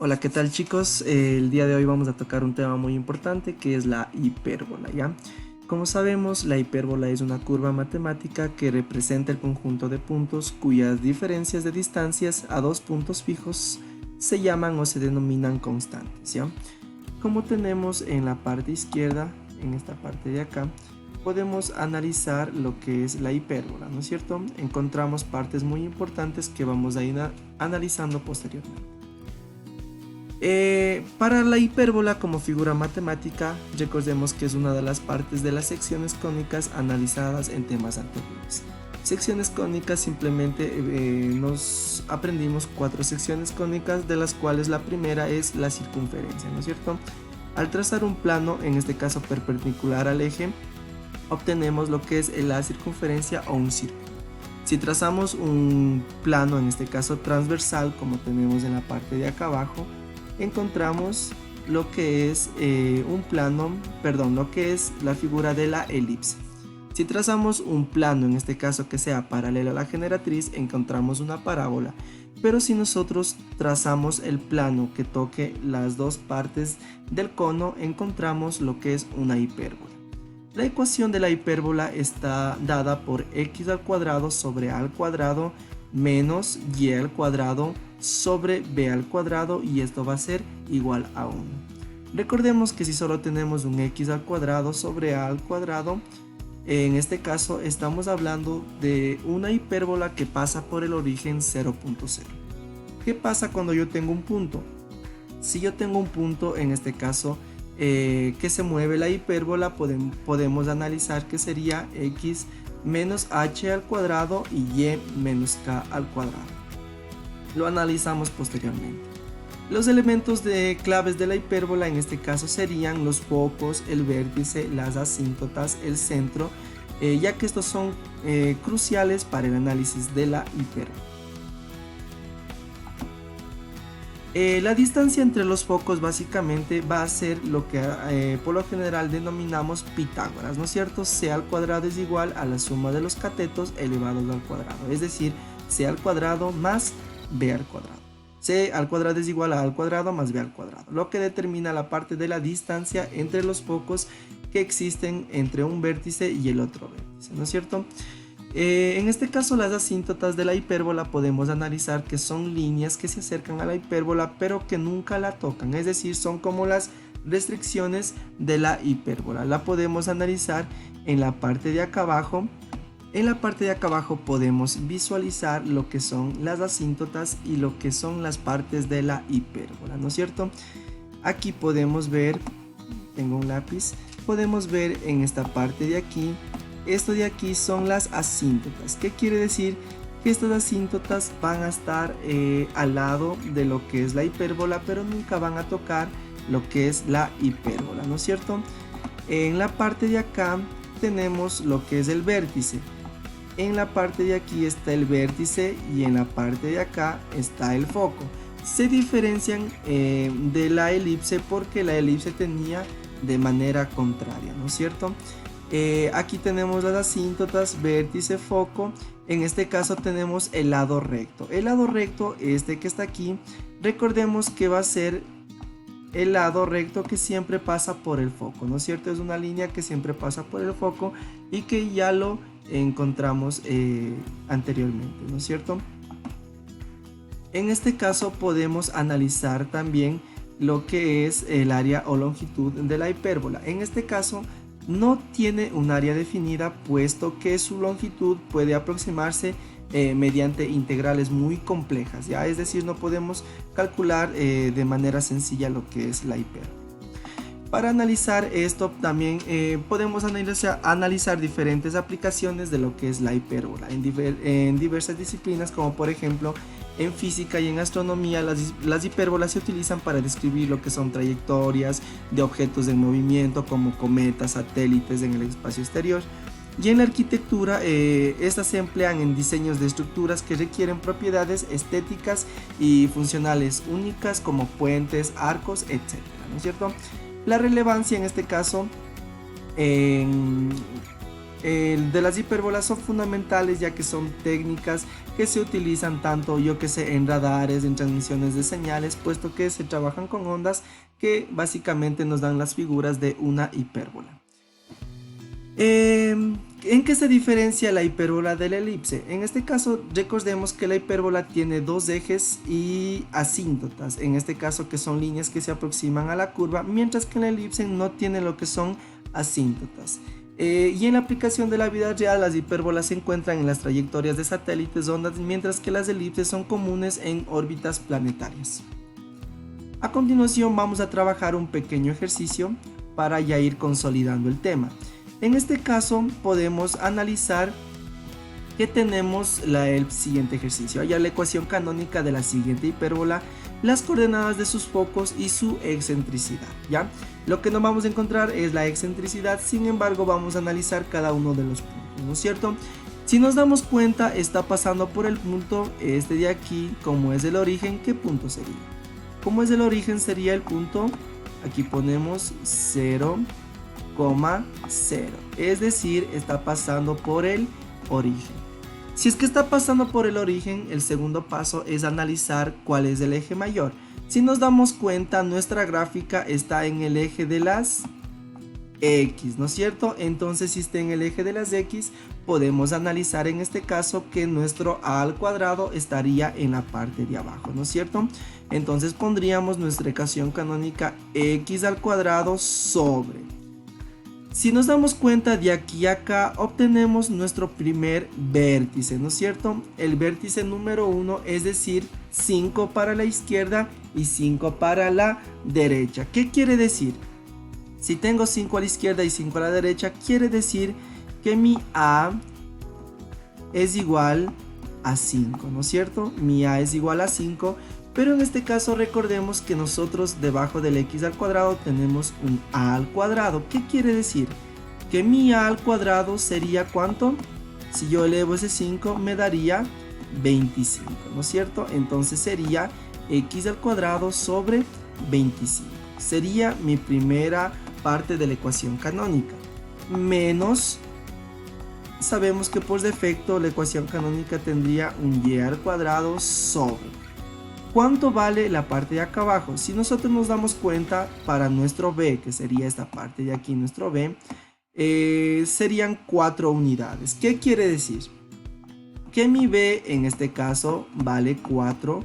Hola, ¿qué tal chicos? El día de hoy vamos a tocar un tema muy importante que es la hipérbola, ¿ya? Como sabemos, la hipérbola es una curva matemática que representa el conjunto de puntos cuyas diferencias de distancias a dos puntos fijos se llaman o se denominan constantes, ¿ya? Como tenemos en la parte izquierda, en esta parte de acá, podemos analizar lo que es la hipérbola, ¿no es cierto? Encontramos partes muy importantes que vamos a ir analizando posteriormente. Para la hipérbola como figura matemática, recordemos que es una de las partes de las secciones cónicas analizadas en temas anteriores. Secciones cónicas simplemente nos aprendimos 4 secciones cónicas, de las cuales la primera es la circunferencia, ¿no es cierto? Al trazar un plano, en este caso perpendicular al eje, obtenemos lo que es la circunferencia o un círculo. Si trazamos un plano, en este caso transversal, como tenemos en la parte de acá abajo, encontramos lo que es lo que es la figura de la elipse. Si trazamos un plano, en este caso que sea paralelo a la generatriz, encontramos una parábola. Pero si nosotros trazamos el plano que toque las dos partes del cono, encontramos lo que es una hipérbola. La ecuación de la hipérbola está dada por x al cuadrado sobre a al cuadrado menos y al cuadrado sobre b al cuadrado, y esto va a ser igual a 1. Recordemos que si solo tenemos un x al cuadrado sobre a al cuadrado, en este caso estamos hablando de una hipérbola que pasa por el origen 0.0. ¿Qué pasa cuando yo tengo un punto? Si yo tengo un punto, en este caso, que se mueve la hipérbola, podemos analizar que sería x menos h al cuadrado y y menos k al cuadrado. Lo analizamos posteriormente. Los elementos claves de la hipérbola en este caso serían los focos, el vértice, las asíntotas, el centro, ya que estos son cruciales para el análisis de la hipérbola. La distancia entre los focos básicamente va a ser lo que por lo general denominamos Pitágoras, ¿no es cierto? C al cuadrado es igual a la suma de los catetos elevados al cuadrado, es decir, C al cuadrado más B al cuadrado. C al cuadrado es igual a al cuadrado más B al cuadrado, lo que determina la parte de la distancia entre los focos que existen entre un vértice y el otro vértice, ¿no es cierto? En este caso, las asíntotas de la hipérbola podemos analizar que son líneas que se acercan a la hipérbola pero que nunca la tocan, es decir, son como las restricciones de la hipérbola. La podemos analizar en la parte de acá abajo. En la parte de acá abajo podemos visualizar lo que son las asíntotas y lo que son las partes de la hipérbola, ¿no es cierto? Aquí podemos ver, tengo un lápiz, podemos ver en esta parte de aquí. Esto de aquí son las asíntotas. ¿Qué quiere decir? Que estas asíntotas van a estar al lado de lo que es la hipérbola, pero nunca van a tocar lo que es la hipérbola, ¿no es cierto? En la parte de acá tenemos lo que es el vértice. En la parte de aquí está el vértice y en la parte de acá está el foco. Se diferencian de la elipse porque la elipse tenía de manera contraria, ¿no es cierto? Aquí tenemos las asíntotas, vértice, foco. En este caso tenemos el lado recto. El lado recto, este que está aquí, recordemos que va a ser el lado recto que siempre pasa por el foco, ¿no es cierto? Es una línea que siempre pasa por el foco y que ya lo encontramos anteriormente, ¿no es cierto? En este caso podemos analizar también lo que es el área o longitud de la hipérbola. En este caso no tiene un área definida, puesto que su longitud puede aproximarse mediante integrales muy complejas, ¿ya? Es decir, no podemos calcular de manera sencilla lo que es la hipérbola. Para analizar esto también podemos analizar diferentes aplicaciones de lo que es la hipérbola en diversas disciplinas, como por ejemplo en física y en astronomía. Las hipérbolas se utilizan para describir lo que son trayectorias de objetos en movimiento como cometas, satélites en el espacio exterior. Y en la arquitectura estas se emplean en diseños de estructuras que requieren propiedades estéticas y funcionales únicas como puentes, arcos, etc., ¿no es cierto? La relevancia en este caso de las hipérbolas son fundamentales, ya que son técnicas que se utilizan tanto, yo que sé, en radares, en transmisiones de señales, puesto que se trabajan con ondas que básicamente nos dan las figuras de una hipérbola. ¿En qué se diferencia la hipérbola de la elipse? En este caso, recordemos que la hipérbola tiene dos ejes y asíntotas, en este caso que son líneas que se aproximan a la curva, mientras que la elipse no tiene lo que son asíntotas. Y en la aplicación de la vida real, las hipérbolas se encuentran en las trayectorias de satélites, ondas, mientras que las elipses son comunes en órbitas planetarias. A continuación vamos a trabajar un pequeño ejercicio para ya ir consolidando el tema. En este caso podemos analizar que tenemos el siguiente ejercicio. Hallar la ecuación canónica de la siguiente hipérbola, las coordenadas de sus focos y su excentricidad, ¿ya? Lo que no vamos a encontrar es la excentricidad, sin embargo vamos a analizar cada uno de los puntos, ¿no es cierto? Si nos damos cuenta, está pasando por el punto este de aquí. Como es el origen, ¿qué punto sería? Como es el origen, sería el punto, aquí ponemos 0,0, es decir, está pasando por el origen. Si es que está pasando por el origen, el segundo paso es analizar cuál es el eje mayor. Si nos damos cuenta, nuestra gráfica está en el eje de las X, ¿no es cierto? Entonces, si está en el eje de las X, podemos analizar en este caso que nuestro a al cuadrado estaría en la parte de abajo, ¿no es cierto? Entonces pondríamos nuestra ecuación canónica x al cuadrado sobre. Si nos damos cuenta, de aquí a acá obtenemos nuestro primer vértice, ¿no es cierto? El vértice número 1, es decir, 5 para la izquierda y 5 para la derecha. ¿Qué quiere decir? Si tengo 5 a la izquierda y 5 a la derecha, quiere decir que mi A es igual a 5, ¿no es cierto? Mi A es igual a 5, pero en este caso recordemos que nosotros debajo del x al cuadrado tenemos un A al cuadrado. ¿Qué quiere decir? Que mi A al cuadrado sería ¿cuánto? Si yo elevo ese 5 me daría 25, ¿no es cierto? Entonces sería x al cuadrado sobre 25. Sería mi primera parte de la ecuación canónica. Menos, sabemos que por defecto la ecuación canónica tendría un y al cuadrado sobre. ¿Cuánto vale la parte de acá abajo? Si nosotros nos damos cuenta, para nuestro b, que sería esta parte de aquí, nuestro b, serían 4 unidades. ¿Qué quiere decir? Que mi b en este caso vale 4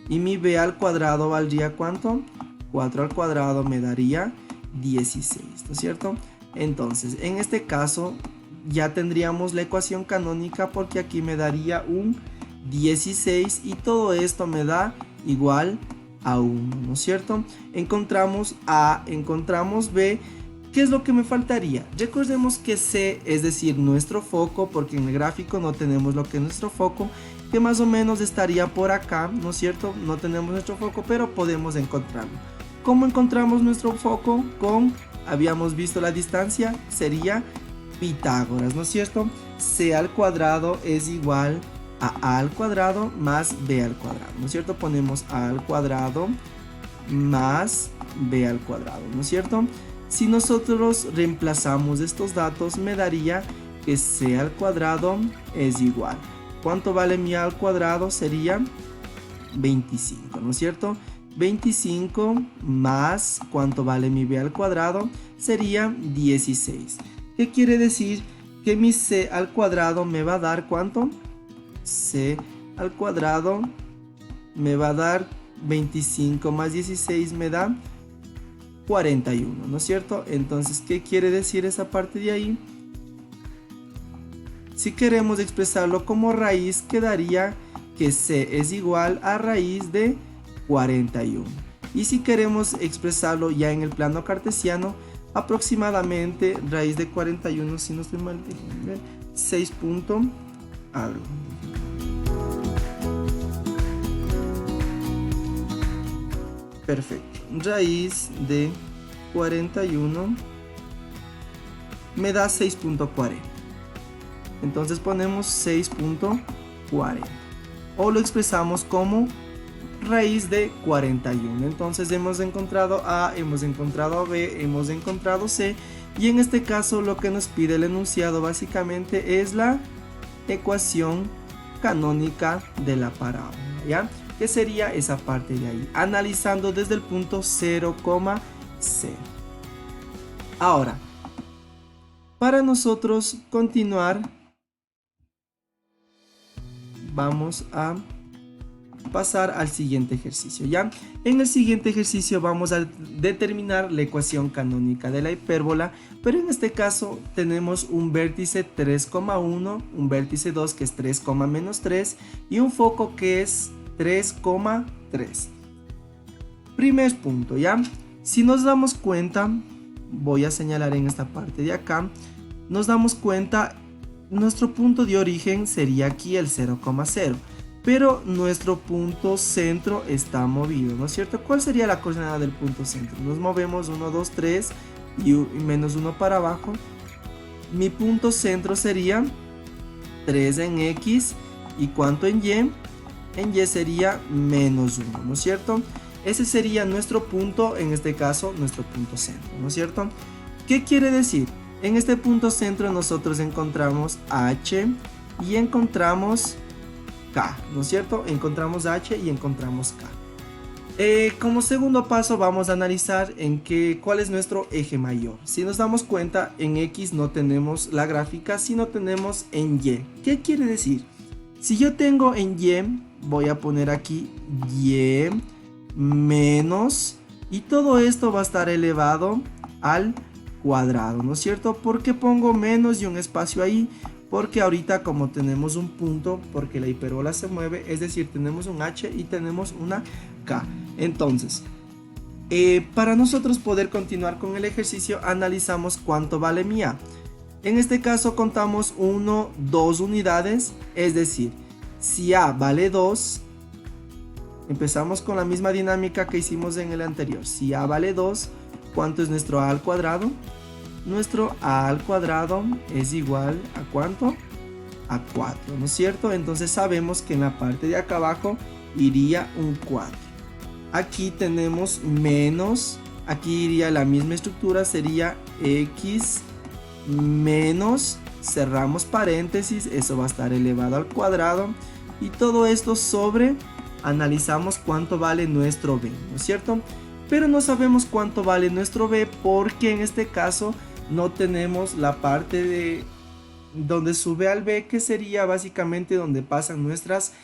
y mi b al cuadrado valdría ¿cuánto? 4 al cuadrado me daría 16, ¿no es cierto? Entonces, en este caso ya tendríamos la ecuación canónica, porque aquí me daría un 16 y todo esto me da igual a 1, ¿no es cierto? Encontramos A, encontramos B. ¿Qué es lo que me faltaría? Recordemos que C, es decir, nuestro foco, porque en el gráfico no tenemos lo que es nuestro foco, que más o menos estaría por acá, ¿no es cierto? No tenemos nuestro foco, pero podemos encontrarlo. ¿Cómo encontramos nuestro foco? Habíamos visto la distancia, sería Pitágoras, ¿no es cierto? C al cuadrado es igual a al cuadrado más b al cuadrado, ¿no es cierto? Ponemos a al cuadrado más b al cuadrado, ¿no es cierto? Si nosotros reemplazamos estos datos, me daría que c al cuadrado es igual. ¿Cuánto vale mi a al cuadrado? Sería 25, ¿no es cierto? 25 más ¿cuánto vale mi b al cuadrado? Sería 16. ¿Qué quiere decir? Que mi c al cuadrado me va a dar ¿cuánto? C al cuadrado me va a dar 25 más 16 me da 41, ¿no es cierto? Entonces, ¿qué quiere decir esa parte de ahí? Si queremos expresarlo como raíz, quedaría que C es igual a raíz de 41. Y si queremos expresarlo ya en el plano cartesiano, aproximadamente raíz de 41, si no estoy mal, 6 punto algo. Perfecto. Raíz de 41 me da 6.40. Entonces ponemos 6.40. O lo expresamos como raíz de 41. Entonces hemos encontrado A, hemos encontrado B, hemos encontrado C. Y en este caso lo que nos pide el enunciado básicamente es la ecuación canónica de la parábola, ¿ya? Que sería esa parte de ahí, analizando desde el punto 0,0. Ahora, para nosotros continuar, vamos a pasar al siguiente ejercicio, ¿ya? En el siguiente ejercicio vamos a determinar la ecuación canónica de la hipérbola, pero en este caso tenemos un vértice 3,1, un vértice 2 que es 3,-3 y un foco que es 3,3. Primer punto, ¿ya? Si nos damos cuenta, voy a señalar en esta parte de acá, nos damos cuenta, nuestro punto de origen sería aquí el 0,0. Pero nuestro punto centro está movido, ¿no es cierto? ¿Cuál sería la coordenada del punto centro? Nos movemos 1, 2, 3 y menos 1 para abajo. Mi punto centro sería 3 en X. ¿Y cuánto en Y? En Y sería menos 1, ¿no es cierto? Ese sería nuestro punto, en este caso, nuestro punto centro, ¿no es cierto? ¿Qué quiere decir? En este punto centro nosotros encontramos H y encontramos K, ¿no es cierto? Encontramos H y encontramos K. Como segundo paso vamos a analizar cuál es nuestro eje mayor. Si nos damos cuenta, en X no tenemos la gráfica, sino tenemos en Y. ¿Qué quiere decir? Si yo tengo en Y, voy a poner aquí Y menos, y todo esto va a estar elevado al cuadrado, ¿no es cierto? ¿Por qué pongo menos y un espacio ahí? Porque ahorita como tenemos un punto, porque la hipérbola se mueve, es decir, tenemos un H y tenemos una K. Entonces, para nosotros poder continuar con el ejercicio, analizamos cuánto vale mi A. En este caso contamos 1, 2 unidades, es decir, si A vale 2, empezamos con la misma dinámica que hicimos en el anterior. Si A vale 2, ¿cuánto es nuestro A al cuadrado? Nuestro A al cuadrado es igual a ¿cuánto? A 4, ¿no es cierto? Entonces sabemos que en la parte de acá abajo iría un 4. Aquí tenemos menos, aquí iría la misma estructura, sería X menos, cerramos paréntesis, eso va a estar elevado al cuadrado. Y todo esto sobre, analizamos cuánto vale nuestro B, ¿no es cierto? Pero no sabemos cuánto vale nuestro B porque en este caso no tenemos la parte de donde sube al B, que sería básicamente donde pasan nuestras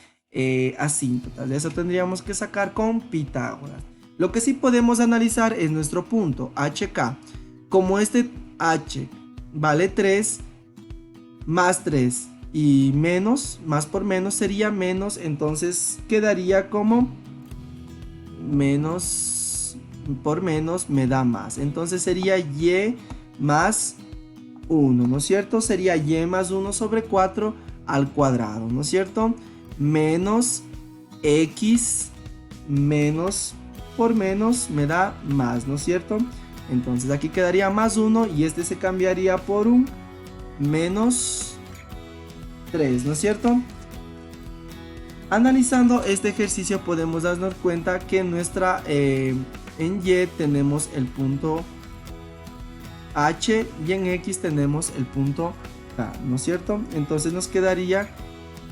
asíntotas. Eso tendríamos que sacar con Pitágoras. Lo que sí podemos analizar es nuestro punto HK. Como este H vale 3, más 3 y menos, más por menos sería menos, entonces quedaría como menos por menos me da más. Entonces sería Y más 1, ¿no es cierto? Sería Y más 1 sobre 4 al cuadrado, ¿no es cierto? Menos X menos por menos me da más, ¿no es cierto? Entonces aquí quedaría más 1 y este se cambiaría por un menos 3, ¿no es cierto? Analizando este ejercicio podemos darnos cuenta que en Y tenemos el punto H y en X tenemos el punto K, ¿no es cierto? Entonces nos quedaría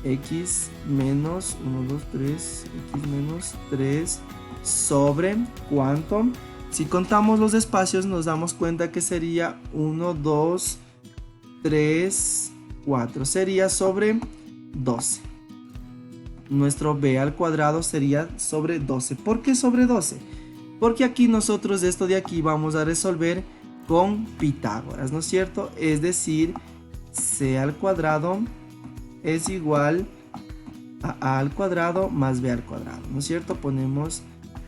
X menos 1, 2, 3, X menos 3 sobre ¿cuánto? Si contamos los espacios nos damos cuenta que sería 1, 2, 3, 4, sería sobre 12. Nuestro B al cuadrado sería sobre 12. ¿Por qué sobre 12? Porque aquí nosotros esto de aquí vamos a resolver con Pitágoras, ¿no es cierto? Es decir, C al cuadrado es igual a A al cuadrado más B al cuadrado, ¿no es cierto? Ponemos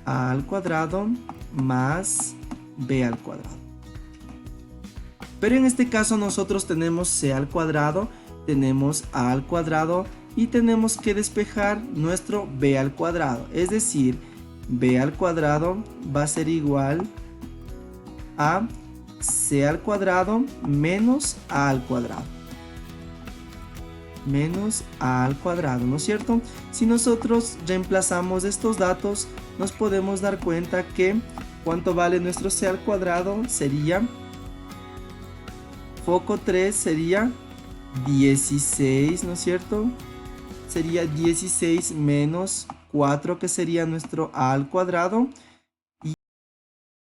A al cuadrado más B al cuadrado. Pero en este caso nosotros tenemos C al cuadrado, tenemos A al cuadrado y tenemos que despejar nuestro B al cuadrado. Es decir, B al cuadrado va a ser igual a C al cuadrado menos A al cuadrado. Menos A al cuadrado, ¿no es cierto? Si nosotros reemplazamos estos datos, nos podemos dar cuenta que ¿cuánto vale nuestro C al cuadrado? Sería foco 3 sería 16, ¿no es cierto? Sería 16 menos 4, que sería nuestro a al cuadrado.